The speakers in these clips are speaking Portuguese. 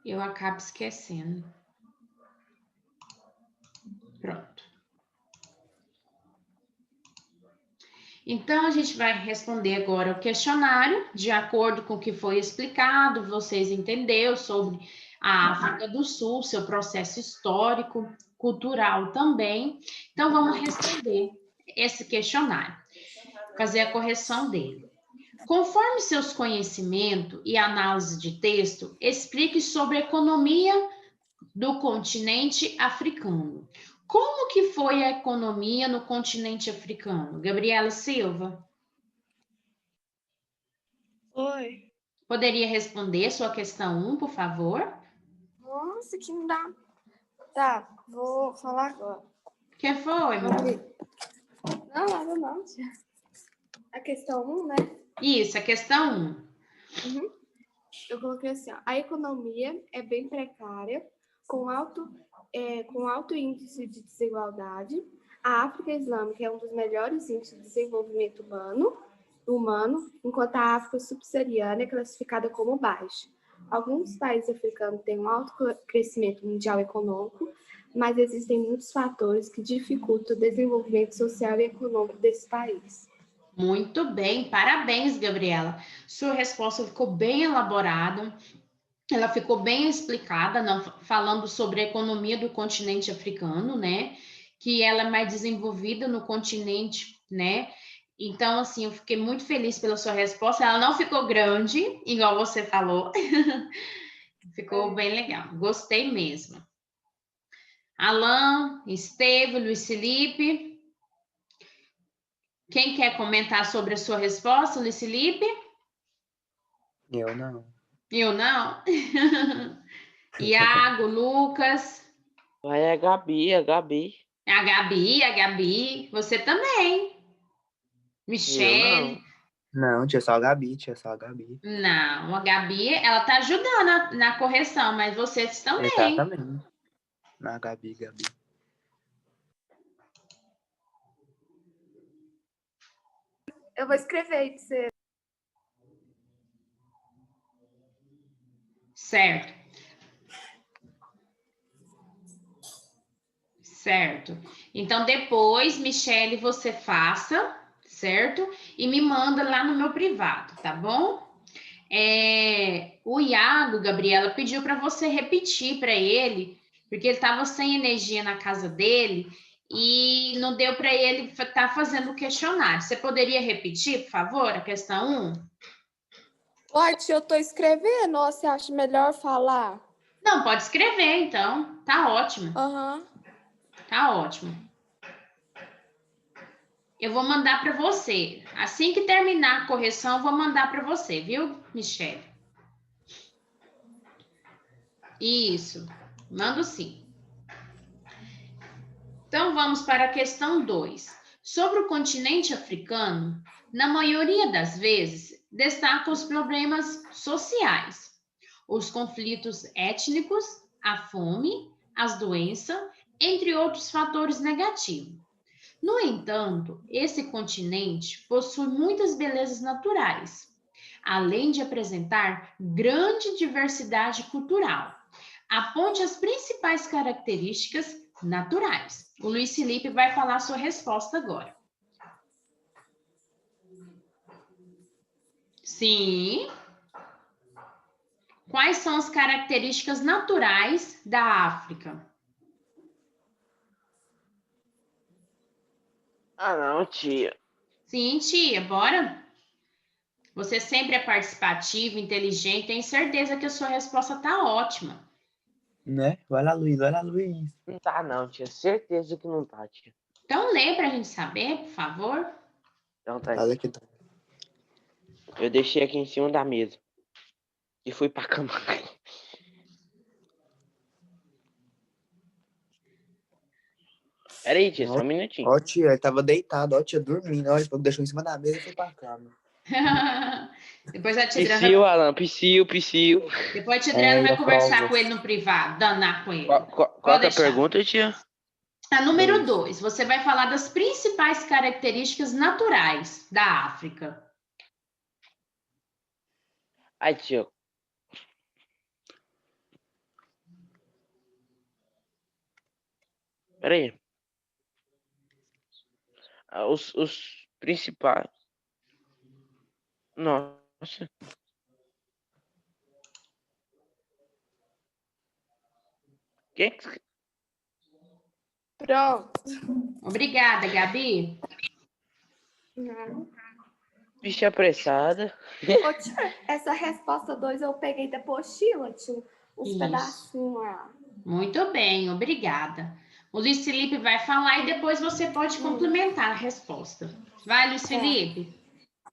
Eu acabo esquecendo. Pronto. Então, a gente vai responder agora o questionário, de acordo com o que foi explicado, vocês entenderam sobre a África do Sul, seu processo histórico, cultural também. Então, vamos responder esse questionário, fazer a correção dele. Conforme seus conhecimentos e análise de texto, explique sobre a economia do continente africano. Como que foi a economia no continente africano? Gabriela Silva, Oi. poderia responder sua questão 1, por favor? Nossa, que não dá. Tá, vou falar agora. Que foi, meu amor? Não, nada não, tia. A questão 1, né? Isso, a questão 1. Eu coloquei assim, ó, a economia é bem precária, com alto índice de desigualdade. A África Islâmica é um dos melhores índices de desenvolvimento humano, enquanto a África subsaariana é classificada como baixa. Alguns países africanos têm um alto crescimento mundial econômico, mas existem muitos fatores que dificultam o desenvolvimento social e econômico desse país. Muito bem, parabéns, Gabriela. Sua resposta ficou bem elaborada, ela ficou bem explicada, falando sobre a economia do continente africano, né? Que ela é mais desenvolvida no continente, né? Então, assim, eu fiquei muito feliz pela sua resposta. Ela não ficou grande, igual você falou. Ficou bem legal. Gostei mesmo. Alan, Estevam, Luiz Felipe. Quem quer comentar sobre a sua resposta, Luiz Felipe? Eu não. Eu não. Iago, Lucas. Vai a Gabi, a Gabi. A Gabi. Você também. Eu Michele. não. Não, tinha só a Gabi, tinha só a Gabi. Não, a Gabi, ela tá ajudando na correção, mas vocês também. Exatamente. Na Gabi. Eu vou escrever aí pra você. Certo. Certo. Então, depois, Michele, você faça, certo? E me manda lá no meu privado, tá bom? O Iago, Gabriela, pediu para você repetir para ele, porque ele estava sem energia na casa dele e não deu para ele estar fazendo o questionário. Você poderia repetir, por favor, a questão 1? Pode, eu tô escrevendo, ou você acha melhor falar? Não, pode escrever, então. Tá ótimo. Tá ótimo. Eu vou mandar para você. Assim que terminar a correção, eu vou mandar para você, viu, Michele? Isso. Mando sim. Então, vamos para a questão 2. Sobre o continente africano, na maioria das vezes, destaca os problemas sociais, os conflitos étnicos, a fome, as doenças, entre outros fatores negativos. No entanto, esse continente possui muitas belezas naturais, além de apresentar grande diversidade cultural. Aponte as principais características naturais. O Luiz Felipe vai falar a sua resposta agora. Sim. Quais são as características naturais da África? Ah, não, tia. Sim, tia, bora? Você sempre é participativo, inteligente, tenho certeza que a sua resposta tá ótima. Né? Vai lá, Luiz, vai lá, Luiz. Não tá, não, tia. Certeza que não tá, tia. Então, lê pra gente saber, por favor. Então tá. Olha aqui. Eu deixei aqui em cima da mesa. E fui pra cama. Pera aí, tia, só um minutinho. Ó, tia, ele tava deitado, ó, tia, dormindo. Ó, ele deixou em cima da mesa e foi pra cama. Depois a tia Psiu, Adriana... Alan, psiu. Depois a tia Adriana vai conversar folga. com ele no privado, danar com ele. Qual que é a pergunta, tia? A número 2, você vai falar das principais características naturais da África. Ai, tia. Peraí. Os principais. Nossa. Quem? Pronto. Obrigada, Gabi. Bicha apressada. Ô, tia, essa resposta 2 eu peguei da apostila, tinha uns Isso. pedacinhos lá. Muito bem, obrigada. O Luiz Felipe vai falar e depois você pode complementar a resposta. Vai, Luiz Felipe.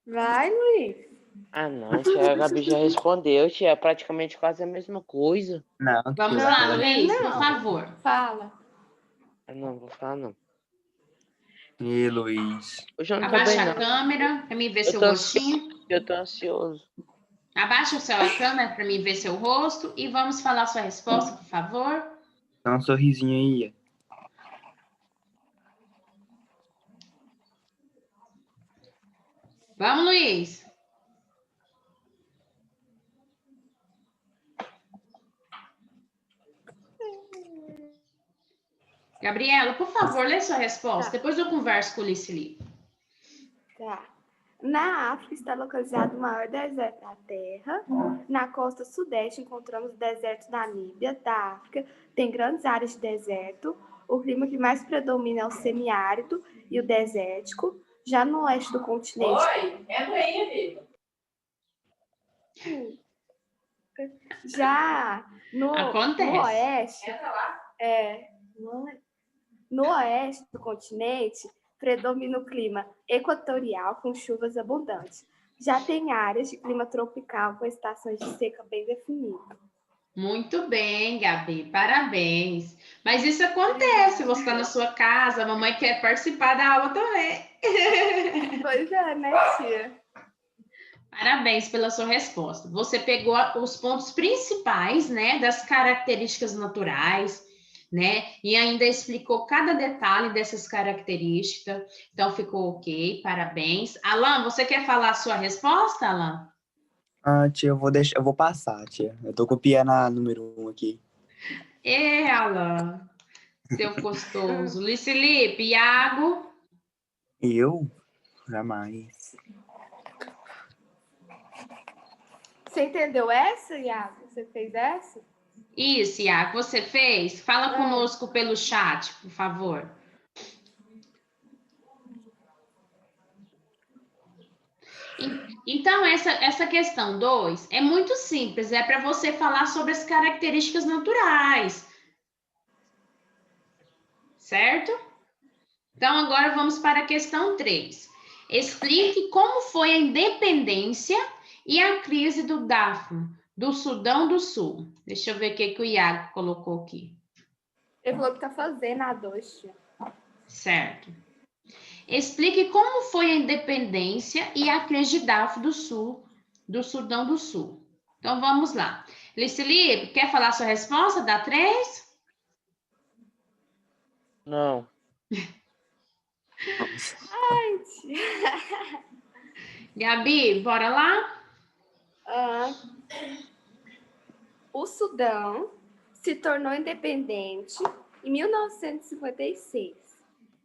Vai, Luiz. Ah, não, tia, a Gabi já respondeu, tia. É praticamente quase a mesma coisa. Não, Vamos tia, lá, ela- Luiz, por Não. favor. Fala. Ah, não, vou falar não. E Luiz. Hoje eu não tô bem, Abaixa a não. câmera para mim ver Eu seu tô rostinho. Eu tô ansioso. Abaixa o seu a câmera para mim ver seu rosto e vamos falar sua resposta, por favor. Dá um sorrisinho aí. Vamos, Luiz. Gabriela, por favor, lê sua resposta. Tá. Depois eu converso com o Luiz Felipe. Tá. Na África está localizado o maior deserto da Terra. Na costa sudeste encontramos o deserto da Namíbia, da África. Tem grandes áreas de deserto. O clima que mais predomina é o semiárido e o desértico. Já no oeste do continente. Oi, entra aí, amigo. Já no Acontece. oeste, Entra lá. no oeste do continente, predomina o clima equatorial com chuvas abundantes. Já tem áreas de clima tropical com estações de seca bem definidas. Muito bem, Gabi, parabéns. Mas isso acontece, você está na sua casa, a mamãe quer participar da aula também. Pois é, né, tia? Parabéns pela sua resposta. Você pegou os pontos principais, né, das características naturais, né, e ainda explicou cada detalhe dessas características. Então, ficou ok, parabéns. Alan, você quer falar a sua resposta, Alan? Ah, tia, eu vou passar, tia. Eu tô copiando a número 1 aqui. Alan, seu gostoso. Luiz Felipe, Iago. Eu? Jamais. Você entendeu essa, Iago? Você fez essa? Isso, Iago, você fez? Fala conosco pelo chat, por favor. Então, essa questão 2 é muito simples, é para você falar sobre as características naturais. Certo? Então, agora vamos para a questão 3. Explique como foi a independência e a crise do Darfur, do Sudão do Sul. Deixa eu ver o que o Iago colocou aqui. Ele falou que tá fazendo a 2, tia. Certo. Explique como foi a independência e a crise de Darfur do Sul, do Sudão do Sul. Então, vamos lá. Licili, quer falar sua resposta? Dá 3? Não. Ai, tia. Gabi, bora lá? O Sudão se tornou independente em 1956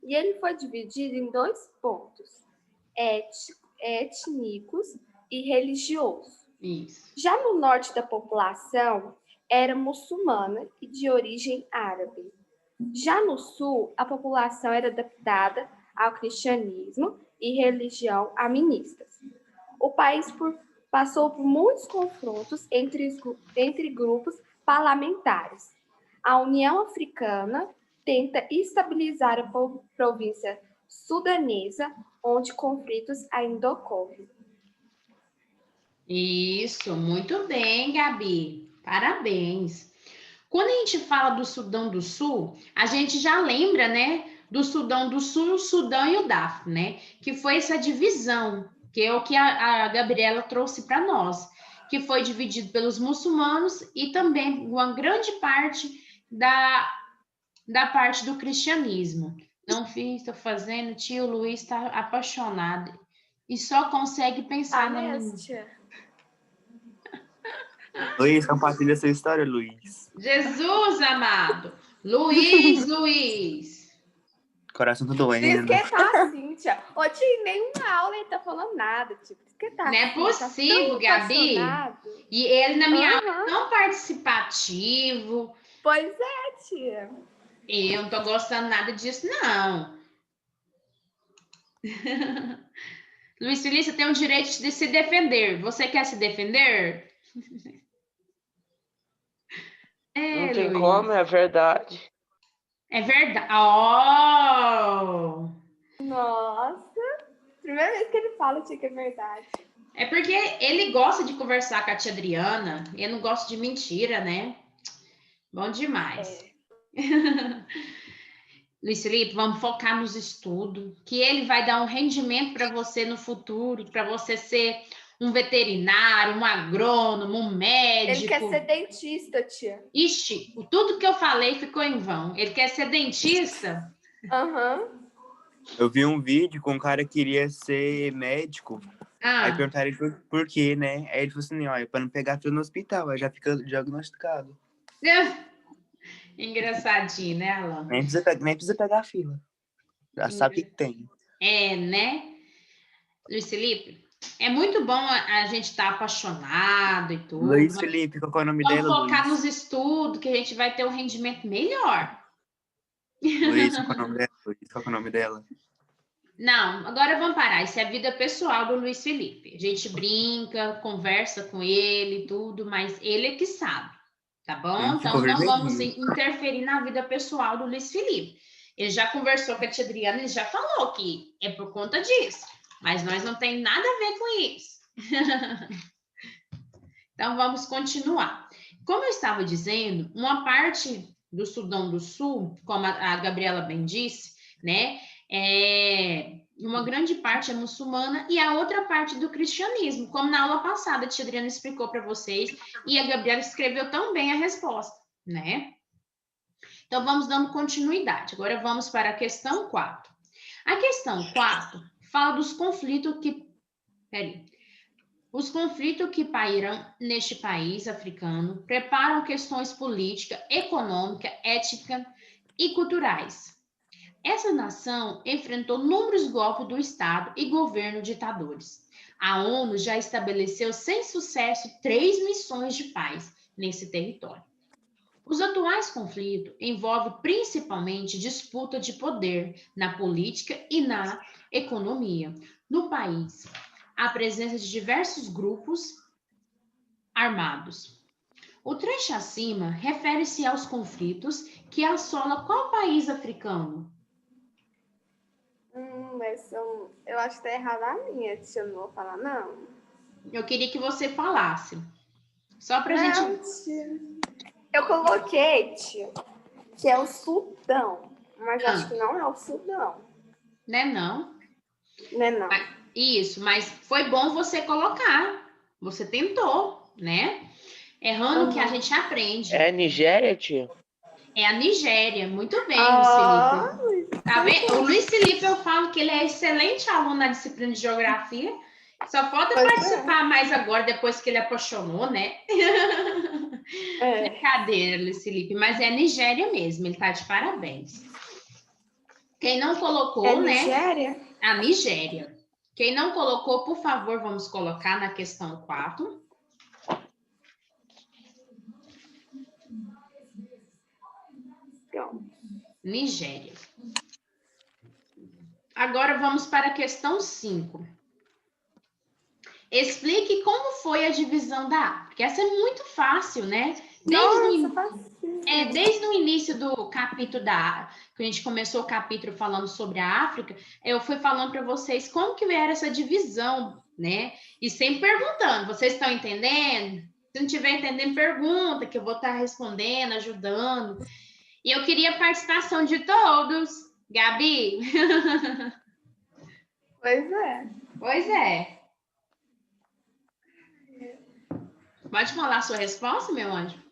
e ele foi dividido em 2 pontos, étnicos e religiosos. Isso. Já no norte da população era muçulmana e de origem árabe. Já no sul, a população era adaptada ao cristianismo e religião animistas. O país passou por muitos confrontos entre grupos parlamentares. A União Africana tenta estabilizar a província sudanesa, onde conflitos ainda ocorrem. Isso, muito bem, Gabi. Parabéns. Quando a gente fala do Sudão do Sul, a gente já lembra, né, do Sudão do Sul, o Sudão e o Darfur, né? Que foi essa divisão, que é o que a Gabriela trouxe para nós, que foi dividido pelos muçulmanos e também uma grande parte da parte do cristianismo. Não fiz, estou fazendo, tio Luiz está apaixonado e só consegue pensar na menina. Luiz, compartilha essa história, Luiz. Jesus amado. Luiz. Coração tá Por isso doendo. que tá assim, tia. Ô, tia, nenhuma aula ele tá falando nada, tipo. Por isso que tá Não é assim, possível, tá tão Gabi. apaixonado. E ele na minha aula Aham. é tão participativo. Pois é, tia. Eu não tô gostando nada disso, não. Luiz Felipe, você tem o direito de se defender. Você quer se defender? Não É, tem Luiz. como, é verdade. É verdade. Oh! Nossa. Primeira vez que ele fala, tia, que é verdade. É porque ele gosta de conversar com a tia Adriana. Ele não gosta de mentira, né? Bom demais. Luiz Felipe, vamos focar nos estudos, que ele vai dar um rendimento para você no futuro, para você ser um veterinário, um agrônomo, um médico. Ele quer ser dentista, tia. Ixi, tudo que eu falei ficou em vão. Ele quer ser dentista? Aham. Eu vi um vídeo com um cara que queria ser médico. Aí Ah, perguntaram ele por quê, né? Aí ele falou assim, ó, é pra não pegar fila no hospital, aí já fica diagnosticado. engraçadinho, né, Alan? Nem precisa pegar a fila. Já sabe o que tem. É, né? Luiz Felipe, é muito bom a gente estar apaixonado e tudo, Luiz mas Felipe, qual que é o nome vamos dela, focar Luiz? nos estudos, que a gente vai ter um rendimento melhor. Luiz, qual que é o nome dela? Luiz, qual que é o nome dela? Não, agora vamos parar. Isso é a vida pessoal do Luiz Felipe. A gente brinca, conversa com ele e tudo, mas ele é que sabe, tá bom? Ficou Então não vamos vermelhinho. interferir na vida pessoal do Luiz Felipe. Ele já conversou com a tia Adriana, ele já falou que é por conta disso, mas nós não tem nada a ver com isso. Então vamos continuar. Como eu estava dizendo, uma parte do Sudão do Sul, como a Gabriela bem disse, né? Uma grande parte é muçulmana e a outra parte do cristianismo, como na aula passada a tia Adriana explicou para vocês e a Gabriela escreveu tão bem a resposta, né? Então vamos dando continuidade. Agora vamos para a questão 4. A questão 4 fala dos conflitos que... Peraí. Os conflitos que pairam neste país africano preparam questões políticas, econômicas, étnicas e culturais. Essa nação enfrentou inúmeros golpes do Estado e governo ditadores. A ONU já estabeleceu sem sucesso 3 missões de paz nesse território. Os atuais conflitos envolvem principalmente disputa de poder na política e na economia. No país, a presença de diversos grupos armados. O trecho acima refere-se aos conflitos que assolam qual país africano? Mas eu acho que tá errada a minha, tia. Eu não vou falar, não. Eu queria que você falasse. Só pra Não, gente... tia. Eu coloquei, tia, que é o Sudão. Mas acho que não é o Sudão. Né, não? Né, não? Isso, mas foi bom você colocar. Você tentou, né? Errando que a gente aprende. É Nigéria, tia? É a Nigéria. Muito bem, Luiz Felipe. Tá vendo? O Luiz Felipe, eu falo que ele é excelente aluno na disciplina de geografia. Só falta participar mais agora, depois que ele apaixonou, né? Brincadeira, Luiz Felipe. Mas é Nigéria mesmo, ele tá de parabéns. Quem não colocou, né? Nigéria? A Nigéria. Quem não colocou, por favor, vamos colocar na questão 4. Nigéria. Agora vamos para a questão 5. Explique como foi a divisão da África. Essa é muito fácil, né? Desde o início do capítulo que a gente começou o capítulo falando sobre a África, eu fui falando para vocês como que era essa divisão, né? E sempre perguntando, vocês estão entendendo? Se não estiver entendendo, pergunta, que eu vou estar respondendo, ajudando. E eu queria a participação de todos. Gabi? Pois é. Pois é. Pode falar a sua resposta, meu anjo?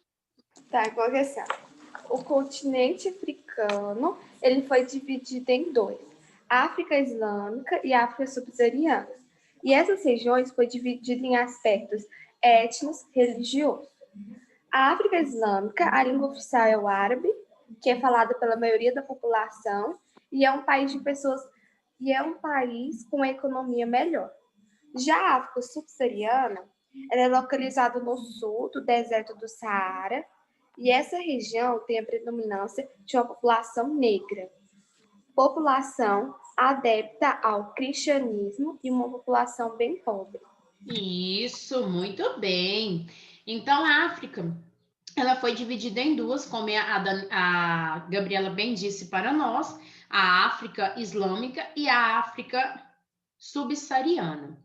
Tá, coloquei assim, ó. O continente africano, ele foi dividido em 2. África Islâmica e África Subsaariana. E essas regiões foi dividida em aspectos étnicos, religiosos. A África Islâmica, a língua oficial é o árabe, que é falada pela maioria da população, e é um país de pessoas e é um país com uma economia melhor. Já a África subsaariana, ela é localizada no sul do deserto do Saara, e essa região tem a predominância de uma população negra, população adepta ao cristianismo e uma população bem pobre. Isso, muito bem. Então, a África, ela foi dividida em duas, como a Gabriela bem disse para nós, a África Islâmica e a África Subsaariana,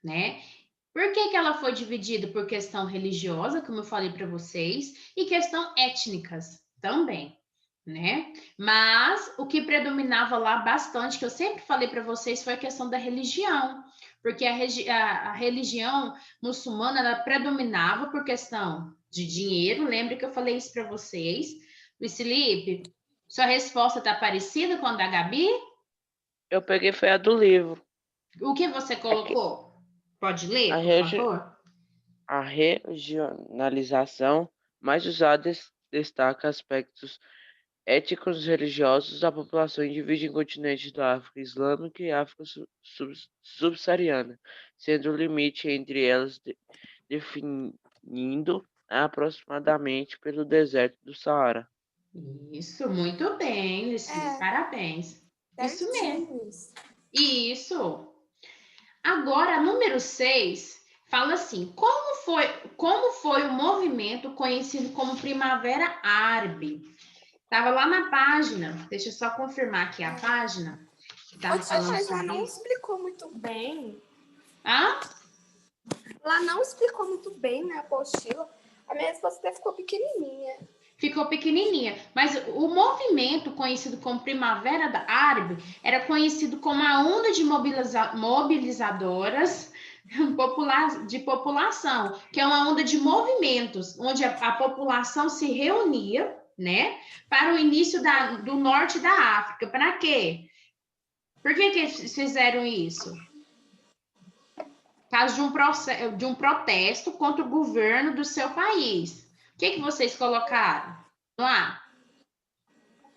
né? Por que que ela foi dividida? Por questão religiosa, como eu falei para vocês, e questão étnicas também, né? Mas o que predominava lá bastante, que eu sempre falei para vocês, foi a questão da religião, porque a religião muçulmana ela predominava por questão de dinheiro. Lembra que eu falei isso para vocês? Luiz Felipe, sua resposta está parecida com a da Gabi? Eu peguei foi a do livro. O que você colocou? Pode ler, A, por regi favor? a regionalização mais usada destaca aspectos étnicos e religiosos da população e divide em continentes da África Islâmica e África Subsaariana, sendo o limite entre elas definindo aproximadamente pelo deserto do Saara. Isso, muito bem, Luiz Felipe, parabéns. Isso mesmo. Isso. Agora, número 6 fala assim: como foi o movimento conhecido como Primavera Árabe? Estava lá na página, deixa eu só confirmar aqui a página. Mas lá não explicou muito bem. Ah? Lá não explicou muito bem na apostila. A minha resposta até ficou pequenininha. Ficou pequenininha, mas o movimento conhecido como Primavera Árabe era conhecido como a onda de mobilizadoras de população, que é uma onda de movimentos, onde a população se reunia, né, para o início do norte da África. Para quê? Por que eles fizeram isso? Por causa de um protesto contra o governo do seu país. O que vocês colocaram lá?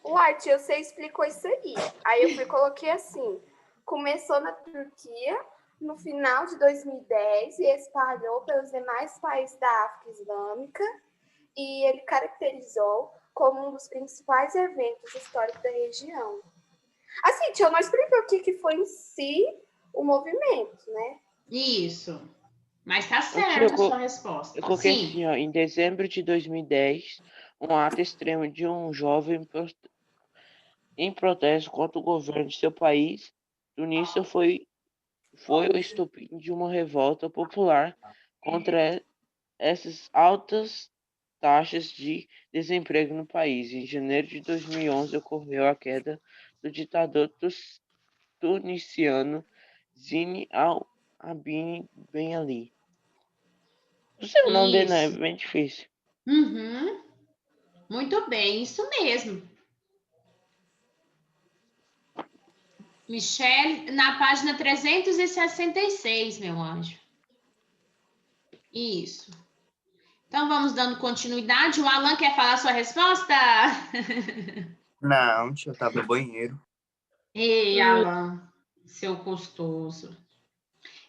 Uai, tia, você explicou isso aí. Aí eu coloquei assim: começou na Turquia no final de 2010 e espalhou pelos demais países da África Islâmica, e ele caracterizou como um dos principais eventos históricos da região. Assim, tia, eu não expliquei o que foi em si o movimento, né? Isso. Mas tá Tia, certo a sua resposta. eu coloquei Sim. assim, ó, em dezembro de 2010, um ato extremo de um jovem em protesto contra o governo de seu país, Tunísia foi o estopim de uma revolta popular contra essas altas taxas de desemprego no país. Em janeiro de 2011 ocorreu a queda do ditador tunisiano Zine al-Abidine Ben Ali. Não sei o nome dele, né? É Isso. bem difícil. Uhum. Muito bem, isso mesmo. Michele, na página 366, meu anjo. Isso. Então, vamos dando continuidade. O Alan quer falar sua resposta? Não, tia, eu tava no banheiro. Ei, Alan, seu custoso.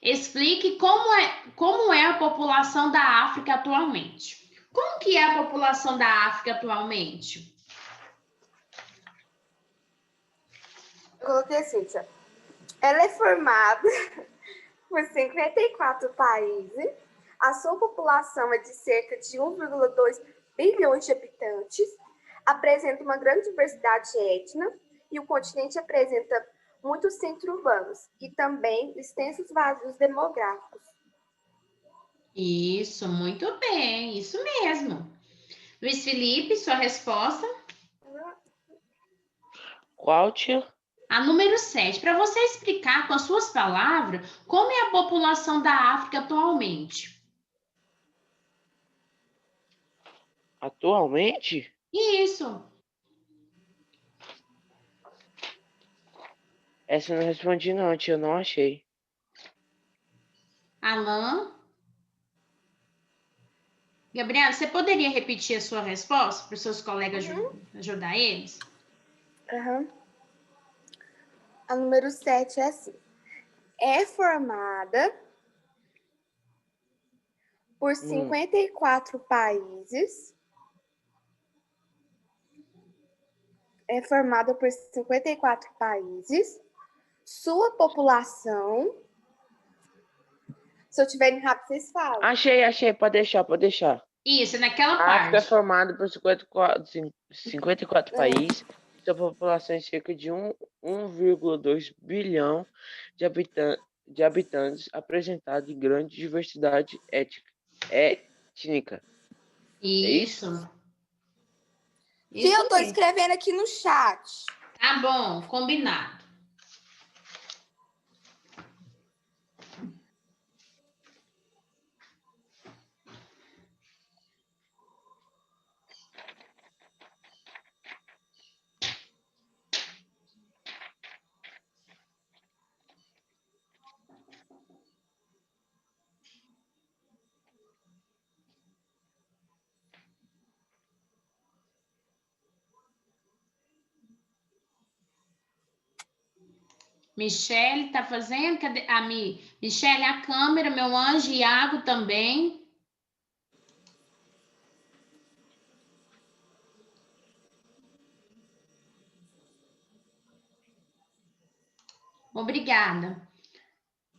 Explique como é a população da África atualmente. Como que é a população da África atualmente? Eu coloquei assim, tia. Ela é formada por 54 países. A sua população é de cerca de 1,2 bilhões de habitantes. Apresenta uma grande diversidade étnica e o continente apresenta muitos centros urbanos e também extensos vazios demográficos. Isso, muito bem, isso mesmo. Luiz Felipe, sua resposta? Qual, tia? A número 7, para você explicar com as suas palavras como é a população da África atualmente. Atualmente? Isso. Essa eu não respondi não, tia, eu não achei. Alan? Gabriela, você poderia repetir a sua resposta para os seus colegas ajudar eles? Uhum. A número 7 é assim. É formada por 54 países. É formada por 54 países. Sua população... Se eu tiver rápido, vocês falam. Achei, pode deixar. Isso, naquela A África é parte. formada por 54 países, sua população é cerca de 1,2 bilhão de habitantes, apresentado em grande diversidade étnica. É isso? Isso. Sim, eu tô mesmo. escrevendo aqui no chat. Tá bom, combinado. Michele tá fazendo? Cadê? Michele, a câmera, meu anjo, Iago também. Obrigada.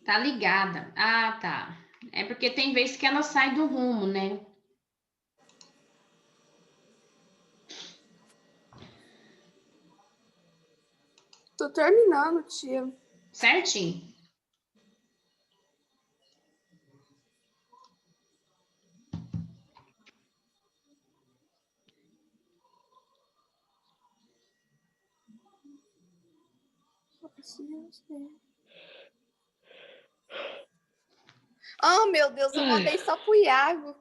Tá ligada. Ah, tá. É porque tem vezes que ela sai do rumo, né? Tô terminando, tia. Certinho. Oh, meu Deus, eu mandei só pro Iago.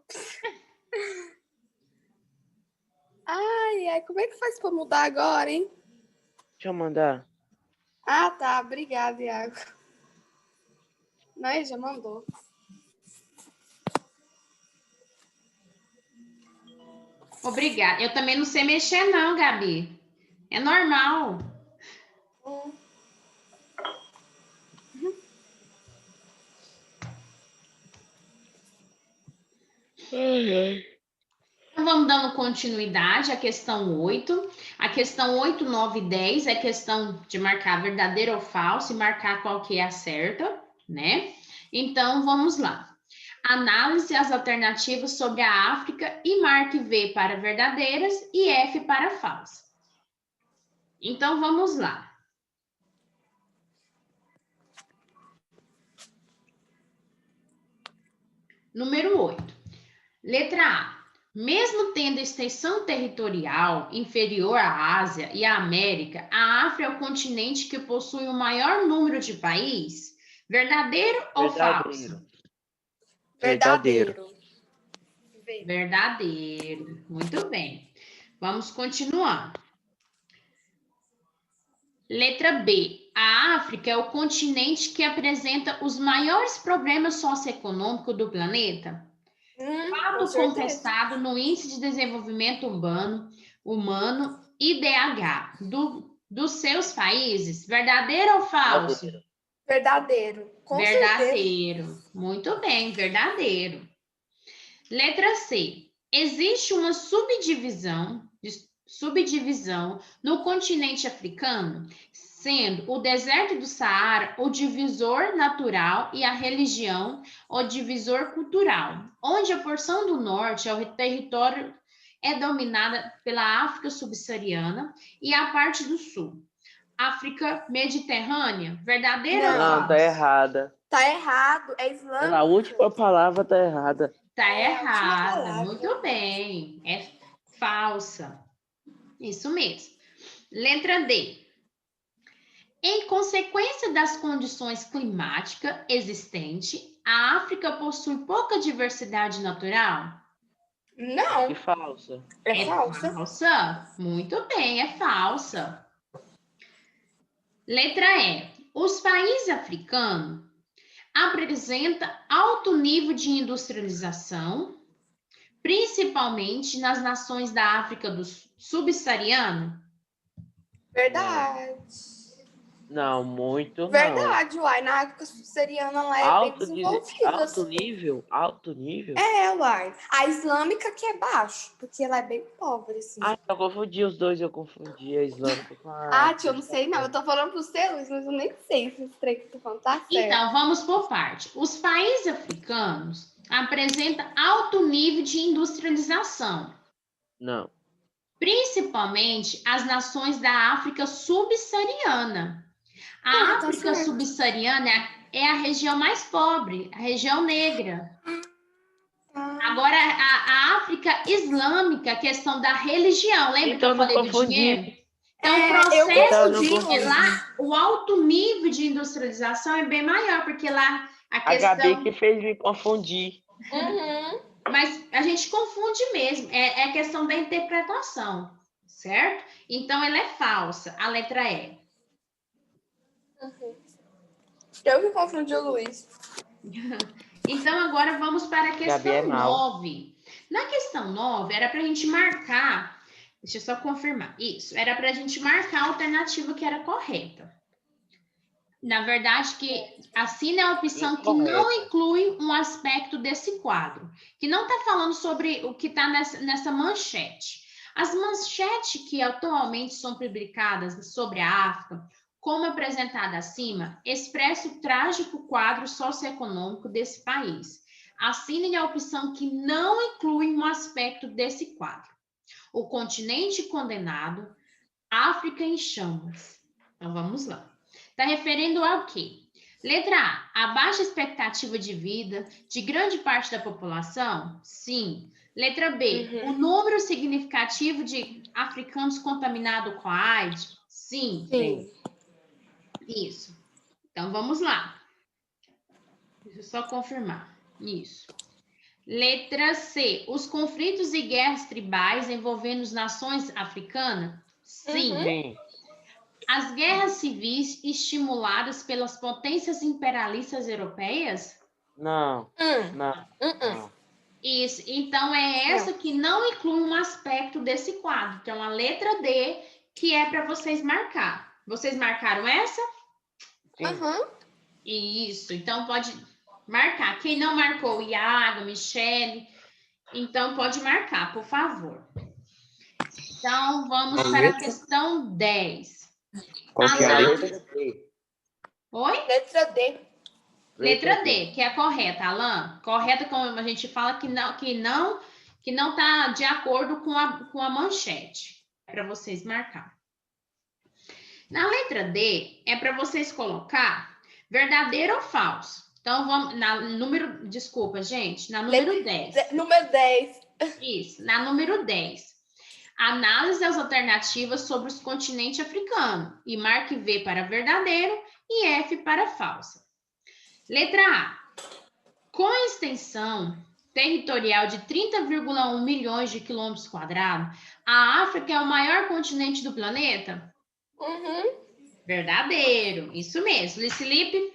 Ai, como é que faz pra mudar agora, hein? Deixa eu mandar. Ah, tá. Obrigada, Iago. Não, ele já mandou. Obrigada. Eu também não sei mexer, não, Gabi. É normal. Então, vamos dando continuidade à questão 8. A questão 8, 9 e 10 é questão de marcar verdadeiro ou falso e marcar qual que é a certa, né? Então, vamos lá. Análise as alternativas sobre a África e marque V para verdadeiras e F para falsas. Então, vamos lá. Número 8. Letra A. Mesmo tendo extensão territorial inferior à Ásia e à América, a África é o continente que possui o maior número de países? Verdadeiro ou falso? Verdadeiro. Verdadeiro. Muito bem. Vamos continuar. Letra B. A África é o continente que apresenta os maiores problemas socioeconômicos do planeta? Fato contestado no Índice de Desenvolvimento Humano IDH, dos seus países. Verdadeiro ou falso? Verdadeiro. Com Verdadeiro. certeza. Muito bem, verdadeiro. Letra C. Existe uma subdivisão no continente africano, sendo o deserto do Saara o divisor natural e a religião o divisor cultural, onde a porção do norte é o território é dominada pela África subsaariana e a parte do sul. África Mediterrânea, verdadeira ou falsa? Não, tá errada. Tá errado, é islâmica. A última palavra tá errada. Tá É, errada, muito bem. É falsa. Isso mesmo. Letra D. Em consequência das condições climáticas existentes, a África possui pouca diversidade natural? Não. E falsa. É falsa. Falsa? Muito bem, é falsa. Letra E. Os países africanos apresentam alto nível de industrialização, principalmente nas nações da África do subsaariano? Verdade. Não, muito não. Verdade, uai. Na África subsaariana ela é bem Alto, desenvolvida. alto nível? É, uai. A islâmica que é baixo, porque ela é bem pobre, assim. Ah, eu confundi os dois, eu confundi a islâmica com a... Ah, tio, eu não sei não. Eu tô falando pro seu, Luiz, mas eu nem sei se esse trem que eu tô falando tá certo. Então, vamos por parte. Os países africanos apresentam alto nível de industrialização, Não. principalmente as nações da África subsaariana. A Tá África certo. subsaariana é a região mais pobre, a região negra. Agora, a África islâmica, a questão da religião, lembra que eu Então não falei do dinheiro? confundi. Então, o eu processo confundi, é lá, o alto nível de industrialização é bem maior, porque lá a A Gabi questão... que fez me confundir. Uhum. Mas a gente confunde mesmo, é a questão da interpretação, certo? Então, ela é falsa, a letra E. Eu que confundi o Luiz. Então, agora vamos para a Gabi é questão mal. 9. Na questão 9, era para a gente marcar, deixa eu só confirmar, isso, era para a gente marcar a alternativa que era correta. Na verdade, que assine a opção que não Incorreta. inclui um aspecto desse quadro, que não está falando sobre o que está nessa manchete. As manchetes que atualmente são publicadas sobre a África, como apresentada acima, expressa o trágico quadro socioeconômico desse país. Assinem a opção que não inclui um aspecto desse quadro. O continente condenado, África em chamas. Então, vamos lá. Está referindo ao quê? Letra A, a baixa expectativa de vida de grande parte da população? Sim. Letra B, o número significativo de africanos contaminados com a AIDS? Sim. Sim. Isso. Então, vamos lá. Deixa eu só confirmar. Isso. Letra C, os conflitos e guerras tribais envolvendo as nações africanas? Sim. Sim. As guerras civis estimuladas pelas potências imperialistas europeias? Não. Não. Não. Isso. Então, é essa que não inclui um aspecto desse quadro. Então, a letra D, que é para vocês marcar. Vocês marcaram essa? Sim. Isso. Então, pode marcar. Quem não marcou, Iago, Michele, então pode marcar, por favor. Então, vamos para a questão 10. Qual que é a Alan. letra? Oi? Letra D. Letra D, que é a correta, Alan. Correta, como a gente fala, que não está de acordo com a manchete. É para vocês marcar. Na letra D, é para vocês colocar verdadeiro ou falso. Então, vamos na número... Desculpa, gente. Na número 10. Número 10. Isso, na número 10. Análise das alternativas sobre os continentes africanos. E marque V para verdadeiro e F para falsa. Letra A. Com a extensão territorial de 30,1 milhões de quilômetros quadrados, a África é o maior continente do planeta? Verdadeiro. Isso mesmo. Lice-Lipe?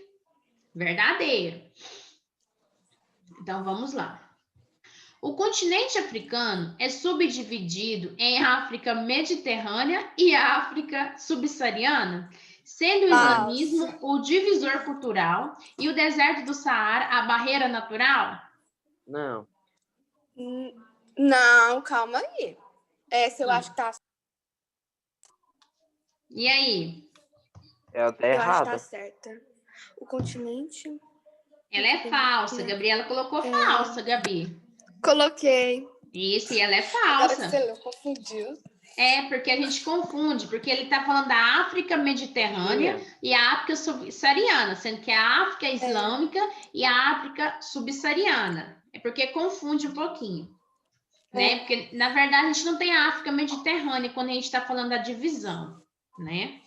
Verdadeiro. Então, vamos lá. O continente africano é subdividido em África mediterrânea e África subsaariana, sendo o islamismo o divisor cultural e o deserto do Saara a barreira natural? Não. Não, calma aí. Essa eu acho que tá... E aí? Ela tá Eu acho que errada. tá certa. O continente... Ela é falsa. Gabriela colocou falsa, Gabi. Coloquei. Isso, e ela é Agora que falsa. você leu, confundiu. É, porque a gente confunde, porque ele está falando da África mediterrânea e a África subsaariana, sendo que a África é islâmica e a África subsaariana. É porque confunde um pouquinho, né? Porque, na verdade, a gente não tem a África mediterrânea quando a gente está falando da divisão, né?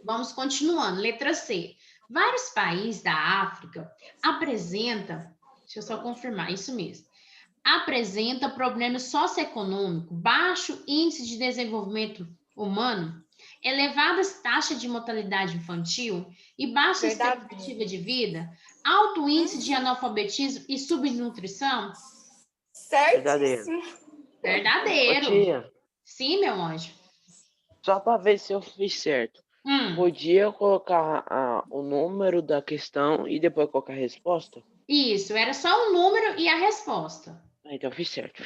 Vamos continuando. Letra C. Vários países da África apresentam, deixa eu só confirmar, isso mesmo, apresenta problemas socioeconômicos, baixo índice de desenvolvimento humano, elevadas taxas de mortalidade infantil e baixa expectativa de vida, alto índice de analfabetismo e subnutrição? Certíssimo. Verdadeiro. Ô, tia, Sim, meu anjo. só para ver se eu fiz certo. Podia colocar o número da questão e depois colocar a resposta? Isso, era só o número e a resposta. Então fiz certo.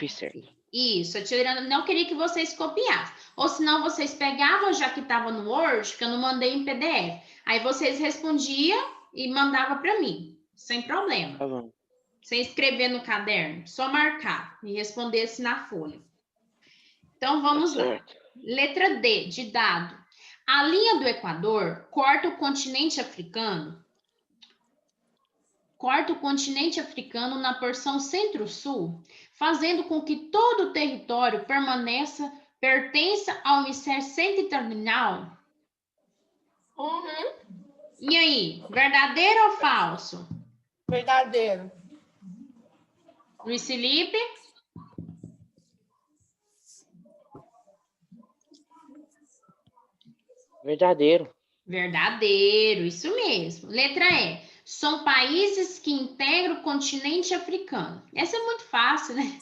Isso, a tia não queria que vocês copiassem. Ou senão vocês pegavam, já que estava no Word, que eu não mandei em PDF. Aí vocês respondiam e mandavam para mim, sem problema. Tá bom. Sem escrever no caderno, só marcar e respondesse na folha. Então, vamos lá. Letra D, de dado. A linha do Equador corta o continente africano. Corta o continente africano na porção centro-sul, fazendo com que todo o território pertença ao hemisfério setentrional. E aí, verdadeiro ou falso? Verdadeiro. Luiz Felipe? Verdadeiro. Verdadeiro, isso mesmo. Letra E. São países que integram o continente africano. Essa é muito fácil, né?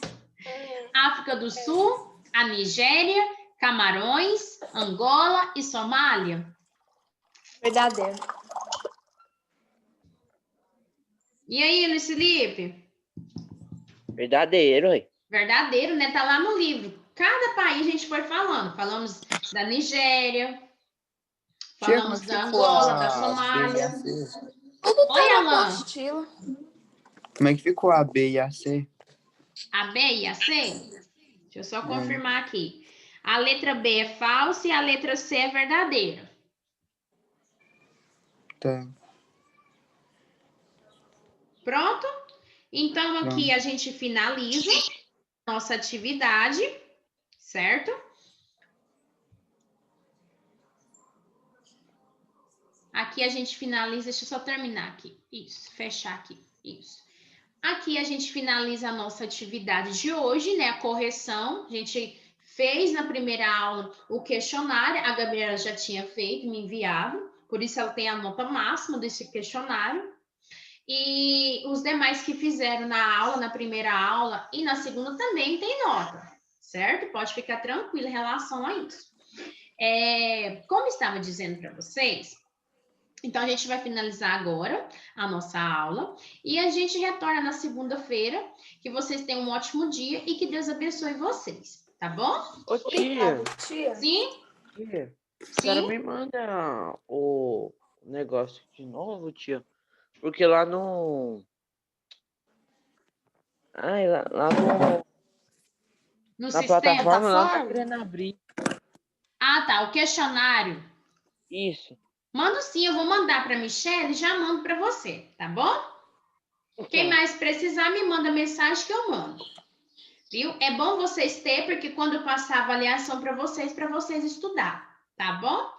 África do Sul, a Nigéria, Camarões, Angola e Somália. Verdadeiro. E aí, Luiz Felipe? Verdadeiro, ué. Verdadeiro, né? Tá lá no livro. Cada país a gente foi falando. Falamos da Nigéria, falamos da Angola, da Somália. Tudo tá Oi, na Alan. apostila. Como é que ficou a B e a C? A B e a C? Deixa eu só confirmar aqui. A letra B é falsa e a letra C é verdadeira. Tá. Pronto? Então, aqui a gente finaliza nossa atividade, certo? Aqui a gente finaliza, deixa eu só terminar aqui. Isso, fechar aqui. Isso. Aqui a gente finaliza a nossa atividade de hoje, né? A correção. A gente fez na primeira aula o questionário, a Gabriela já tinha feito, me enviado, por isso ela tem a nota máxima desse questionário. E os demais que fizeram na aula, na primeira aula e na segunda também tem nota, certo? Pode ficar tranquilo em relação a isso. Como estava dizendo para vocês, então a gente vai finalizar agora a nossa aula e a gente retorna na segunda-feira. Que vocês tenham um ótimo dia e que Deus abençoe vocês, tá bom? Ô, tia. Sim? Tia. Sim? A senhora me manda o negócio de novo, tia. Porque lá no... Ai, lá no... No Na sistema? plataforma, lá não tá querendo abrir. Ah, tá. O questionário. Isso. Mando sim, eu vou mandar para a Michelle e já mando para você, tá bom? Quem mais precisar, me manda mensagem que eu mando. Viu? É bom vocês terem, porque quando eu passar a avaliação para vocês estudar, tá bom?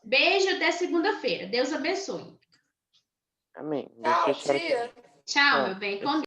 Beijo, até segunda-feira. Deus abençoe. Amém. Tchau, tia. Tchau, meu bem. Com